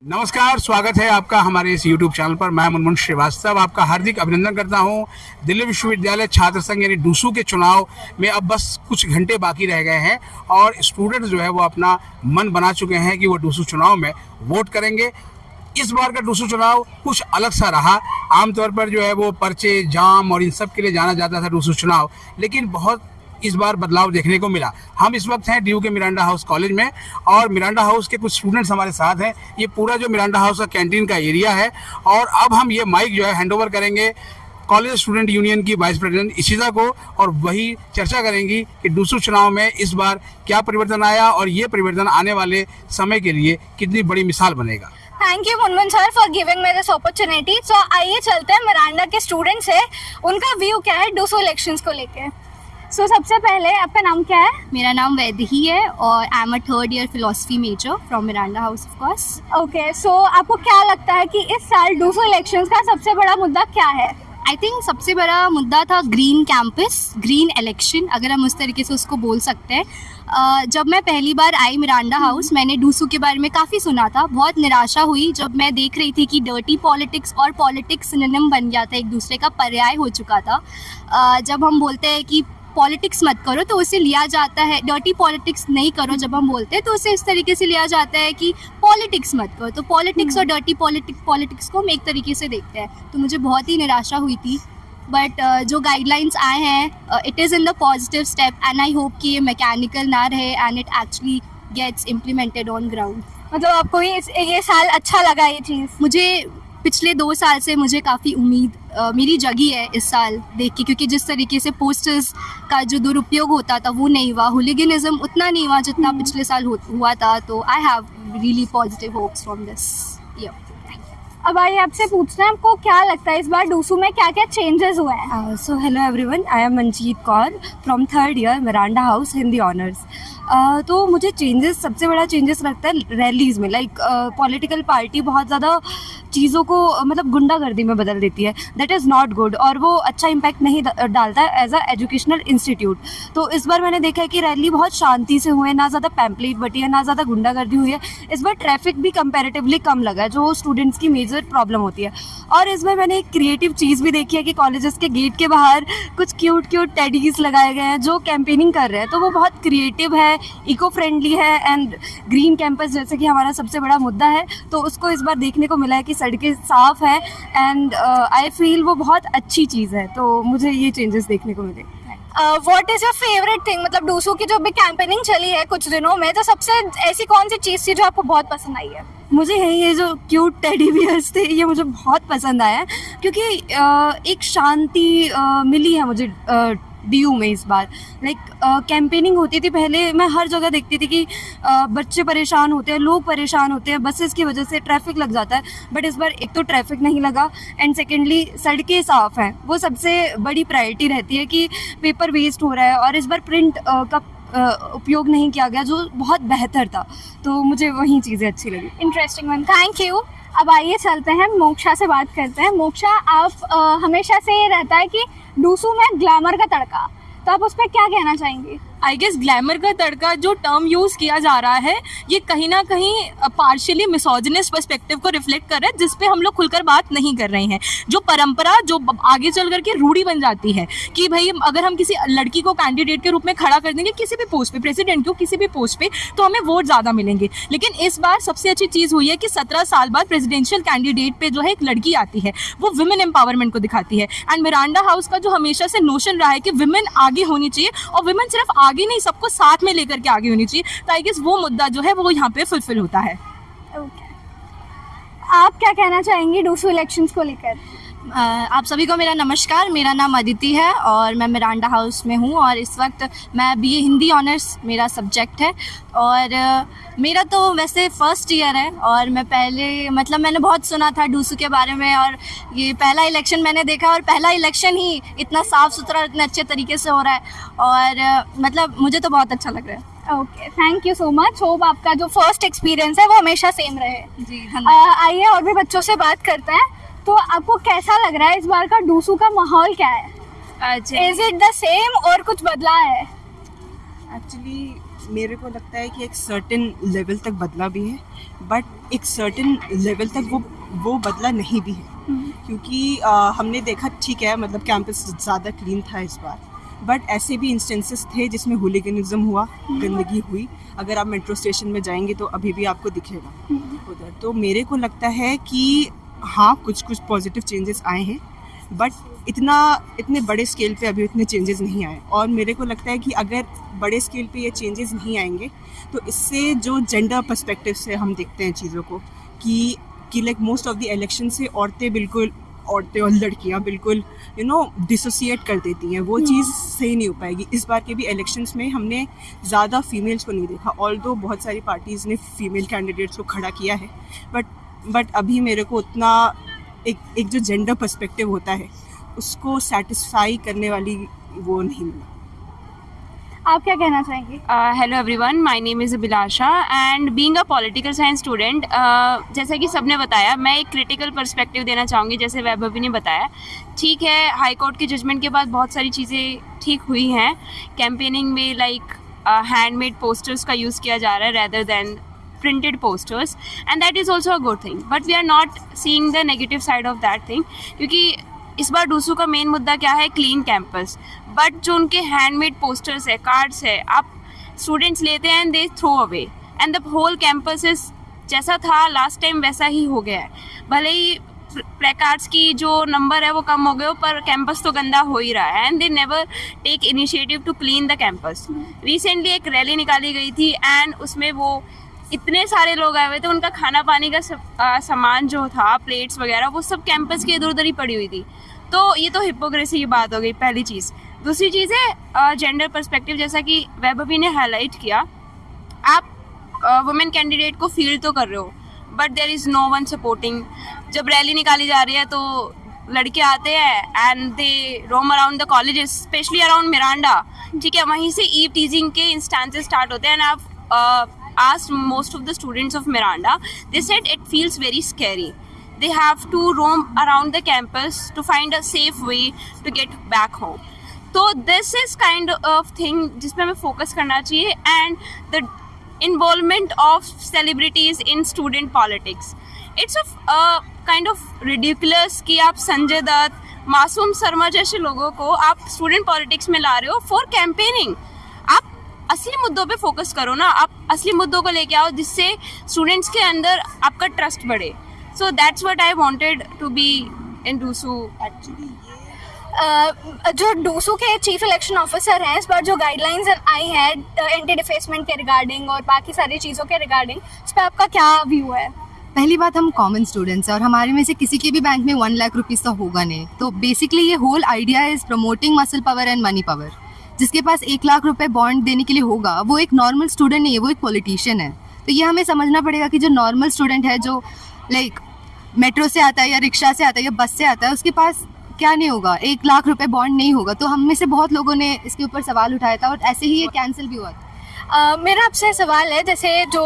नमस्कार, स्वागत है आपका हमारे इस YouTube चैनल पर। मैं मुनमुन श्रीवास्तव आपका हार्दिक अभिनंदन करता हूं। दिल्ली विश्वविद्यालय छात्र संघ यानी डूसू के चुनाव में अब बस कुछ घंटे बाकी रह गए हैं और स्टूडेंट्स जो है वो अपना मन बना चुके हैं कि वो डूसू चुनाव में वोट करेंगे। इस बार का डूसू चुनाव कुछ अलग सा रहा। आमतौर पर जो है वो पर्चे, जाम और इन सब के लिए जाना जाता था डूसू चुनाव, लेकिन बहुत इस बार बदलाव देखने को मिला। हम इस वक्त हैं ड्यू के मिरांडा हाउस कॉलेज में और मिरांडा हाउस के कुछ स्टूडेंट्स हमारे साथ हैं। ये पूरा जो मिरांडा हाउस का कैंटीन का एरिया है और अब हम ये माइक जो है हैंड ओवर करेंगे कॉलेज स्टूडेंट यूनियन की वाइस प्रेसिडेंट इशिता को और वही चर्चा करेंगी कि डूसू चुनाव में इस बार क्या परिवर्तन आया और ये परिवर्तन आने वाले समय के लिए कितनी बड़ी मिसाल बनेगा। Thank you Munmun sir for giving me this opportunity. So आइए चलते हैं मिरांडा के स्टूडेंट्स है, उनका व्यू क्या है डूसू इलेक्शंस को लेके। सो सबसे पहले आपका नाम क्या है? मेरा नाम वैदेही है और I am a third year philosophy major from Miranda House of course. Okay, so आपको क्या लगता है कि इस साल डूसू इलेक्शंस का सबसे बड़ा मुद्दा क्या है? आई थिंक सबसे बड़ा मुद्दा था ग्रीन कैंपस, ग्रीन इलेक्शन, अगर हम उस तरीके से उसको बोल सकते हैं। जब मैं पहली बार आई मिरांडा हाउस, मैंने डूसू के बारे में काफ़ी सुना था। बहुत निराशा हुई जब मैं देख रही थी कि डर्टी पॉलिटिक्स और पॉलिटिक्स सिनोनिम बन गया था, एक दूसरे का पर्याय हो चुका था। जब हम बोलते हैं कि पॉलिटिक्स मत करो तो उसे लिया जाता है, डर्टी पॉलिटिक्स नहीं करो जब हम बोलते हैं तो उसे इस तरीके से लिया जाता है कि पॉलिटिक्स मत करो। तो पॉलिटिक्स और डर्टी पॉलिटिक्स को हम एक तरीके से देखते हैं। तो मुझे बहुत ही निराशा हुई थी, बट जो गाइडलाइंस आए हैं it is in the positive step and I hope कि ये मैकेनिकल ना रहे and it actually gets implemented on ground. मतलब आपको ये साल अच्छा लगा ये चीज़? मुझे पिछले 2 साल से मुझे काफ़ी उम्मीद मेरी जगी है इस साल देख के, क्योंकि जिस तरीके से पोस्टर्स का जो दुरुपयोग होता था वो नहीं हुआ, हुलिगनिज्म उतना नहीं हुआ जितना पिछले साल हुआ था। तो I have really positive hopes from this year. अब आइए आपसे पूछते हैं आपको क्या लगता है इस बार डूसू में क्या क्या चेंजेस हुए हैं? So hello everyone, I am Manjeet Kaur from third year Miranda House Hindi honours. तो मुझे चेंजेस, सबसे बड़ा चेंजेस लगता है रैलीज़ में। लाइक पॉलिटिकल पार्टी बहुत ज़्यादा चीज़ों को मतलब गुंडागर्दी में बदल देती है, दैट इज़ नॉट गुड और वो अच्छा इम्पैक्ट नहीं डालता है एज अ एजुकेशनल इंस्टीट्यूट। तो इस बार मैंने देखा है कि रैली बहुत शांति से हुए, ना ज़्यादा पैम्पलेट बटी है, ना ज़्यादा गुंडागर्दी हुई है। इस बार ट्रैफिक भी कंपैरेटिवली कम लगा है, जो स्टूडेंट्स की मेजर प्रॉब्लम होती है। और इस बार मैंने एक क्रिएटिव चीज़ भी देखी है कि कॉलेजेस के गेट के बाहर कुछ क्यूट टेडीज़ लगाए गए हैं जो कैंपेनिंग कर रहे हैं। तो वो बहुत क्रिएटिव है, इको फ्रेंडली है एंड ग्रीन कैंपस जैसे कि हमारा सबसे बड़ा मुद्दा है, तो उसको इस बार देखने को मिला है कि सड़कें साफ़ हैं एंड आई फील वो बहुत अच्छी चीज़ है। तो मुझे ये चेंजेस देखने को मिले। What is your favourite thing? मतलब डूसू की जो भी कैंपेनिंग चली है कुछ दिनों में, तो सबसे ऐसी कौन सी चीज़ थी जो आपको बहुत पसंद आई है? मुझे ये जो क्यूट टेडी बियर्स थे ये मुझे बहुत पसंद आया, क्योंकि एक शांति मिली है मुझे डीयू में इस बार। लाइक कैंपेनिंग होती थी पहले, मैं हर जगह देखती थी कि बच्चे परेशान होते हैं, लोग परेशान होते हैं, बसेस की वजह से ट्रैफिक लग जाता है। बट इस बार एक तो ट्रैफिक नहीं लगा एंड सेकेंडली सड़कें साफ़ हैं, वो सबसे बड़ी प्रायोरिटी रहती है कि पेपर वेस्ट हो रहा है। और इस बार प्रिंट का उपयोग नहीं किया गया जो बहुत बेहतर था, तो मुझे वही चीज़ें अच्छी लगी। Interesting one, thank you. अब आइए चलते हैं मोक्षा से बात करते हैं। मोक्षा, आप हमेशा से ये रहता है कि डूसू में ग्लैमर का तड़का, तो आप उस पर क्या कहना चाहेंगी? आई गेस ग्लैमर का तड़का जो टर्म यूज़ किया जा रहा है ये कहीं ना कहीं पार्शियली मिसोजिनिस्ट पर्सपेक्टिव को रिफ्लेक्ट कर रहा है, जिस पे हम लोग खुलकर बात नहीं कर रहे हैं। जो परंपरा जो आगे चल करके रूढ़ी बन जाती है कि भाई अगर हम किसी लड़की को कैंडिडेट के रूप में खड़ा कर देंगे किसी भी पोस्ट पे, प्रेसिडेंट को किसी भी पोस्ट पे, तो हमें वोट ज़्यादा मिलेंगे। लेकिन इस बार सबसे अच्छी चीज़ हुई है कि 17 साल बाद प्रेसिडेंशियल कैंडिडेट पे जो है एक लड़की आती है, वो विमेन एम्पावरमेंट को दिखाती है। एंड मिरांडा हाउस का जो हमेशा से नोशन रहा है कि विमेन आगे होनी चाहिए और विमेन सिर्फ आगे नहीं, सबको साथ में लेकर के आगे होनी चाहिए, तो आई गेस वो मुद्दा जो है वो यहाँ पे फुलफिल होता है। ओके, आप क्या कहना चाहेंगी डूसू इलेक्शंस को लेकर? आप सभी को मेरा नमस्कार। मेरा नाम अदिति है और मैं मिरांडा हाउस में हूँ और इस वक्त मैं बीए हिंदी ऑनर्स मेरा सब्जेक्ट है। और मेरा तो वैसे फर्स्ट ईयर है और मैं मैंने बहुत सुना था डूसू के बारे में और ये पहला इलेक्शन मैंने देखा और पहला इलेक्शन ही इतना साफ़ सुथरा, इतने अच्छे तरीके से हो रहा है और मुझे तो बहुत अच्छा लग रहा है। Okay, thank you so much. Hope आपका जो फर्स्ट एक्सपीरियंस है वो हमेशा सेम रहे। जी धन्यवाद। आइए और भी बच्चों से बात करते हैं। तो आपको कैसा लग रहा है इस बार का डूसू का माहौल क्या है? इज इट द सेम और कुछ बदला है? एक्चुअली मेरे को लगता है कि एक सर्टेन लेवल तक बदला भी है, बट एक सर्टेन लेवल तक वो बदला नहीं भी है, क्योंकि हमने देखा ठीक है मतलब कैंपस ज़्यादा क्लीन था इस बार, बट ऐसे भी इंस्टेंसेस थे जिसमें हुलिगनिज्म हुआ, गंदगी हुई। अगर आप मेट्रो स्टेशन में जाएंगे तो अभी भी आपको दिखेगा उधर। तो मेरे को लगता है कि हाँ कुछ पॉजिटिव चेंजेस आए हैं, बट इतने बड़े स्केल पे अभी इतने चेंजेस नहीं आए। और मेरे को लगता है कि अगर बड़े स्केल पे ये चेंजेस नहीं आएंगे तो इससे जो जेंडर पर्सपेक्टिव से हम देखते हैं चीज़ों को कि like most of the election से औरतें और लड़कियां बिल्कुल डिसोसिएट कर देती हैं, वो चीज़ सही नहीं हो पाएगी। इस बार के भी इलेक्शंस में हमने ज़्यादा फीमेल्स को नहीं देखा, ऑल्दो बहुत सारी पार्टीज़ ने फीमेल कैंडिडेट्स को खड़ा किया है, बट अभी मेरे को उतना एक जो जेंडर पर्सपेक्टिव होता है उसको सेटिस्फाई करने वाली वो नहीं मिला। आप क्या कहना चाहेंगे? Hello everyone, my name is Abhilasha and being a political science student, जैसा कि सबने बताया मैं एक क्रिटिकल पर्सपेक्टिव देना चाहूँगी। जैसे वैभवी ने बताया, ठीक है हाई कोर्ट के जजमेंट के बाद बहुत सारी चीज़ें ठीक हुई हैं। कैंपेनिंग में लाइक हैंडमेड पोस्टर्स का यूज़ किया जा रहा है rather than printed posters, and that is also a good thing, but we are not seeing the negative side of that thing, क्योंकि इस बार डूसू का मेन मुद्दा क्या है? Clean campus. बट जो उनके हैंडमेड पोस्टर्स है, कार्ड्स है, आप स्टूडेंट्स लेते हैं and they throw away and the whole campus is जैसा था लास्ट टाइम वैसा ही हो गया है। भले ही प्लेकार्ड्स की जो नंबर है वो कम हो गए, पर कैंपस तो गंदा हो ही रहा है and they never take initiative to clean the campus. Recently एक रैली निकाली गई थी एंड उसमें वो इतने सारे लोग आए हुए थे, उनका खाना पानी का सामान जो था, प्लेट्स वगैरह, वो सब कैंपस के इधर उधर ही पड़ी हुई थी। तो ये तो हिपोक्रेसी की बात हो गई, पहली चीज़। दूसरी चीज़ है जेंडर पर्सपेक्टिव, जैसा कि वैभवी ने हाईलाइट किया। आप वुमेन कैंडिडेट को फील तो कर रहे हो, but there is no one supporting. जब रैली निकाली जा रही है तो लड़के आते हैं and they roam around the colleges, specially around Miranda, ठीक है, वहीं से ईव टीजिंग के इंस्टेंसेस स्टार्ट होते हैं। एंड आप asked most of the students of Miranda, they said it feels very scary. They have to roam around the campus to find a safe way to get back home. So this is kind of thing जिसमें हमें focus करना चाहिए, and the involvement of celebrities in student politics. It's a kind of ridiculous कि आप संजय दत्त, मासूम शर्मा जैसे लोगों को आप student politics में ला रहे हो for campaigning। आप असली मुद्दों पे फोकस करो ना, आप असली मुद्दों को लेके आओ जिससे स्टूडेंट्स के अंदर आपका ट्रस्ट बढ़े। So that's what I wanted to be in DUSU. Actually जो डूसू के चीफ इलेक्शन ऑफिसर हैं, इस बार जो गाइडलाइंस आई हैं एंटी डिफेसमेंट के रिगार्डिंग और बाकी सारी चीज़ों के रिगार्डिंग, इस पर आपका क्या व्यू है? पहली बात, हम कॉमन स्टूडेंट्स हैं और हमारे में से किसी के भी बैंक में 1 लाख रुपीज़ तो होगा नहीं। तो बेसिकली ये whole idea is promoting muscle power and money power. जिसके पास 1 लाख रुपए बॉन्ड देने के लिए होगा, वो एक नॉर्मल स्टूडेंट नहीं है, वो एक पॉलिटिशियन है। तो ये हमें समझना पड़ेगा कि जो नॉर्मल स्टूडेंट है, जो लाइक मेट्रो से आता है या रिक्शा से आता है या बस से आता है, उसके पास क्या नहीं होगा, 1 लाख रुपए बॉन्ड नहीं होगा। तो हम में से बहुत लोगों ने इसके ऊपर सवाल उठाया था और ऐसे ही ये कैंसिल भी हुआ था। मेरा आपसे सवाल है, जैसे जो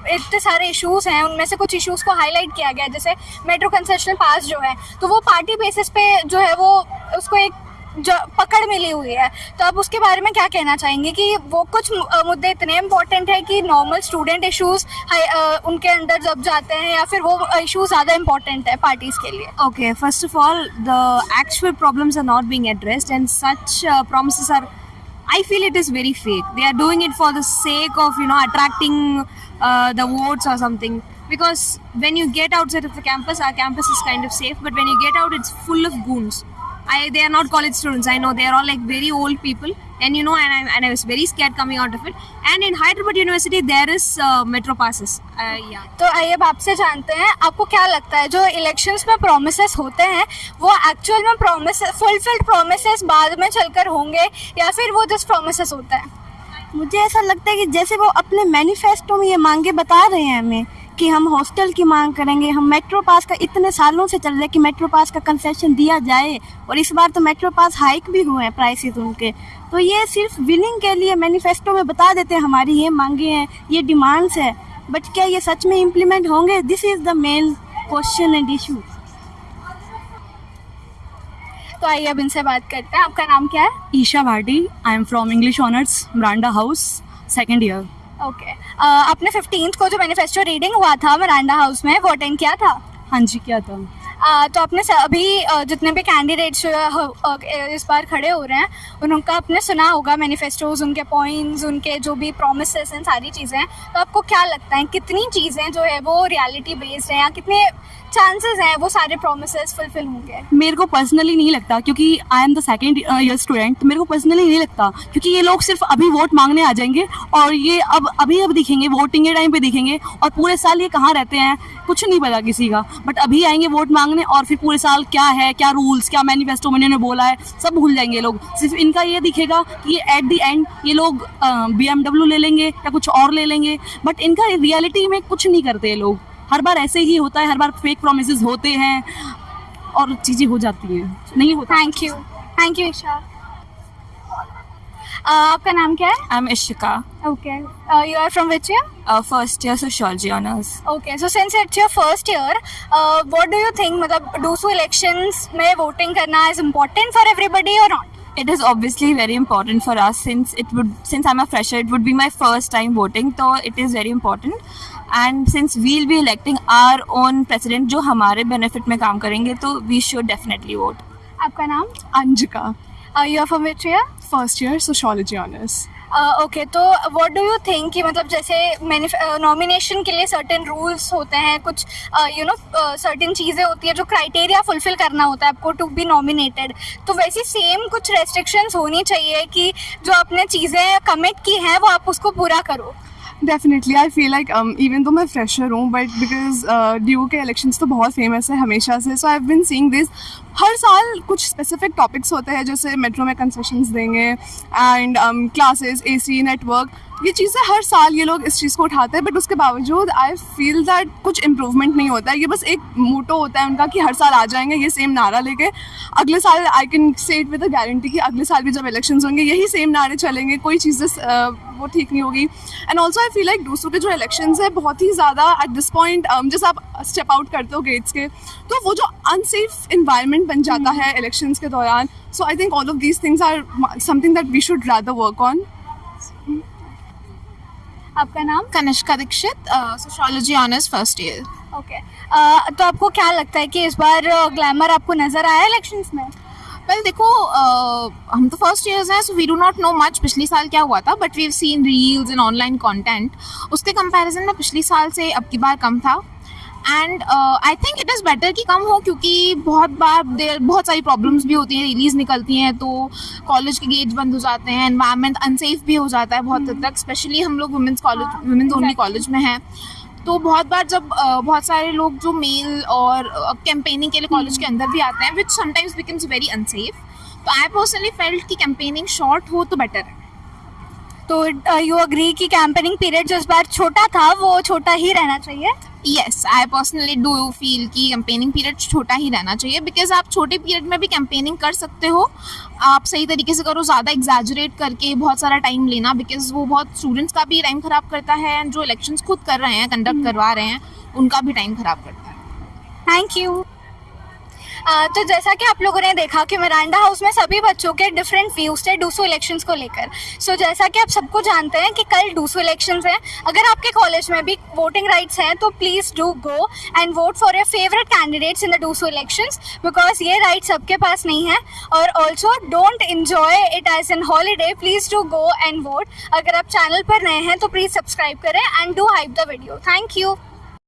इतने सारे इश्यूज़ हैं उनमें से कुछ इश्यूज़ को हाईलाइट किया गया है, जैसे मेट्रो कंसेशनल पास जो है, तो वो पार्टी बेसिस पे जो है वो उसको एक जो पकड़ मिली हुई है। तो आप उसके बारे में क्या कहना चाहेंगे कि वो कुछ मुद्दे इतने इम्पोर्टेंट है कि नॉर्मल स्टूडेंट इश्यूज़ उनके अंदर जब जाते हैं, या फिर वो इश्यूज़ ज़्यादा इम्पोर्टेंट है पार्टीज़ के लिए? Okay, first of all, the actual problems are not being addressed, and such promises are, I feel it is very fake. They are doing it for the sake of attracting the votes or something. Because when you get outside of the campus, our campus is kind of safe, but when you get out, it's full of goons. They are not college students. I know they are all like very old people, and and I was very scared coming out of it. And in Hyderabad University, there is metro passes. Yeah. तो आइए अब आपसे जानते हैं, आपको क्या लगता है जो इलेक्शंस में प्रोमिसेस होते हैं वो एक्चुअल में फुलफिल्ड प्रोमिसेस बाद में चलकर होंगे, या फिर वो जस्ट प्रोमिसेस होते हैं? मुझे ऐसा लगता है कि जैसे वो अपने मैनिफेस्टो में ये मांगे बता रहे हैं हमें कि हम हॉस्टल की मांग करेंगे, हम मेट्रो पास का इतने सालों से चल रहा है कि मेट्रो पास का कंसेशन दिया जाए, और इस बार तो मेट्रो पास हाइक भी हुए हैं प्राइसेस उनके। तो ये सिर्फ विनिंग के लिए मैनिफेस्टो में बता देते हैं हमारी ये मांगे हैं, ये डिमांड्स है, बट क्या ये सच में इम्प्लीमेंट होंगे? This is the main question and issue. तो आइए अब इनसे बात करते हैं। आपका नाम क्या है? Isha Bhati. I am from English honours, Miranda House, second year. Okay आपने 15th को जो मैनिफेस्टो रीडिंग हुआ था मिरांडा हाउस में वो अटेंड किया था? हाँ जी, क्या था। तो आपने अभी जितने भी कैंडिडेट्स इस बार खड़े हो रहे हैं उनका आपने सुना होगा मैनिफेस्टोज, उनके पॉइंट्स, उनके जो भी प्रोमिसेस हैं, सारी चीज़ें। तो आपको क्या लगता है कितनी चीज़ें जो है वो रियलिटी बेस्ड हैं या कितने चांसेस हैं वो सारे प्रोमिसेस फुलफिल होंगे? मेरे को पर्सनली नहीं लगता, क्योंकि I am the second year student. मेरे को पर्सनली नहीं लगता, क्योंकि ये लोग सिर्फ अभी वोट मांगने आ जाएंगे और ये अभी दिखेंगे, वोटिंग के टाइम पे दिखेंगे, और पूरे साल ये कहाँ रहते हैं कुछ नहीं पता किसी का। बट अभी आएंगे वोट मांगने और फिर पूरे साल क्या है, क्या रूल्स, क्या मैनिफेस्टो में इन्होंने बोला है, सब भूल जाएंगे लोग। सिर्फ इनका ये दिखेगा कि एट द एंड ये लोग BMW ले लेंगे या कुछ और ले लेंगे, बट इनका रियलिटी में कुछ नहीं करते ये लोग। हर बार ऐसे ही होता है, हर बार फेक प्रोमिसेस होते हैं और चीज़ें हो जाती हैं, नहीं होता। Thank you Isha. आपका नाम क्या है? I am Ishika, okay you are from which year? First year sociology honours. Okay so since it's your first year what do you think, मतलब डूसू इलेक्शंस में वोटिंग करना इज इम्पोर्टेंट फॉर एवरीबडी और not? It is obviously very important for us since I'm a fresher, it would be my first time voting, so it is very important. And since we'll be electing our own president जो हमारे benefit में काम करेंगे, तो we should definitely vote. आपका नाम? Anjika, you are from which year? first year sociology honors. Okay तो what do you think कि मतलब जैसे नॉमिनेशन के लिए सर्टेन रूल्स होते हैं, कुछ सर्टेन चीज़ें होती है जो क्राइटेरिया फुलफिल करना होता है आपको टू बी नॉमिनेटेड, तो वैसी सेम कुछ रेस्ट्रिक्शंस होनी चाहिए कि जो आपने चीज़ें कमिट की हैं वो आप उसको पूरा करो? Definitely, I feel like even though मैं fresher हूँ, but because DU के elections तो बहुत famous है हमेशा से, so I've been seeing this. हर साल कुछ specific topics होते हैं, जैसे मेट्रो में concessions देंगे and classes, AC, network, ये चीज़ें हर साल ये लोग इस चीज़ को उठाते हैं, बट उसके बावजूद आई फील दैट कुछ इम्प्रूवमेंट नहीं होता है। ये बस एक मोटो होता है उनका कि हर साल आ जाएंगे ये सेम नारा लेके, अगले साल I can say it with a guarantee कि अगले साल भी जब इलेक्शंस होंगे यही सेम नारे चलेंगे, कोई चीज़ें वो ठीक नहीं होगी। And also I feel like दूसरों के जो इलेक्शंस है बहुत ही ज़्यादा एट दिस पॉइंट जैसे आप स्टेप आउट करते हो गेट्स के, तो वो जो अनसेफ इन्वायरमेंट बन जाता है इलेक्शंस के दौरान। So I think all of these things are something that we should rather work on. आपका नाम? Kanishka Dikshit, sociology honours first year. Okay तो आपको क्या लगता है कि इस बार ग्लैमर आपको नज़र आया इलेक्शंस में? वेल देखो हम तो फर्स्ट ईयर्स हैं, so we do not know much पिछली साल क्या हुआ था, but we have seen reels and online content, उसके कंपैरिजन में पिछली साल से अब की बार कम था। And I think it is better कि कम हो, क्योंकि बहुत बार बहुत सारी प्रॉब्लम्स भी होती हैं, रिलीज निकलती हैं तो कॉलेज के गेट्स बंद हो जाते हैं, एनवायरनमेंट अनसेफ भी हो जाता है बहुत हद तक, स्पेशली हम लोग वुमेंस ओनली कॉलेज में हैं, तो बहुत बार जब बहुत सारे लोग जो मेल और कैंपेनिंग के लिए कॉलेज के अंदर भी आते हैं, विच समटाइम्स बिकम्स वेरी अनसेफ, तो आई पर्सनली फेल्ट कि कैंपेनिंग शॉर्ट हो तो बेटर है। तो यू अग्री कि कैंपेनिंग पीरियड जो इस बार छोटा था वो छोटा ही रहना चाहिए? Yes, I personally do feel कि कैंपेनिंग पीरियड छोटा ही रहना चाहिए, बिकॉज आप छोटे पीरियड में भी कैंपेनिंग कर सकते हो, आप सही तरीके से करो, ज़्यादा एग्जैजरेट करके बहुत सारा टाइम लेना, बिकॉज वो बहुत स्टूडेंट्स का भी टाइम ख़राब करता है, एंड जो इलेक्शंस खुद कर रहे हैं, कंडक्ट करवा रहे हैं, उनका भी टाइम ख़राब करता है। Thank you. तो जैसा कि आप लोगों ने देखा कि मिरांडा हाउस में सभी बच्चों के डिफरेंट व्यूज थे डूसू इलेक्शंस को लेकर। सो जैसा कि आप सबको जानते हैं कि कल डूसू इलेक्शंस हैं, अगर आपके कॉलेज में भी वोटिंग राइट्स हैं तो please do go and vote for your favourite candidates in the DUSU elections, because ये राइट सबके पास नहीं है। और also don't enjoy it as an holiday, please do go and vote. अगर आप चैनल पर नए हैं तो प्लीज़ सब्सक्राइब करें and do hype the video. Thank you.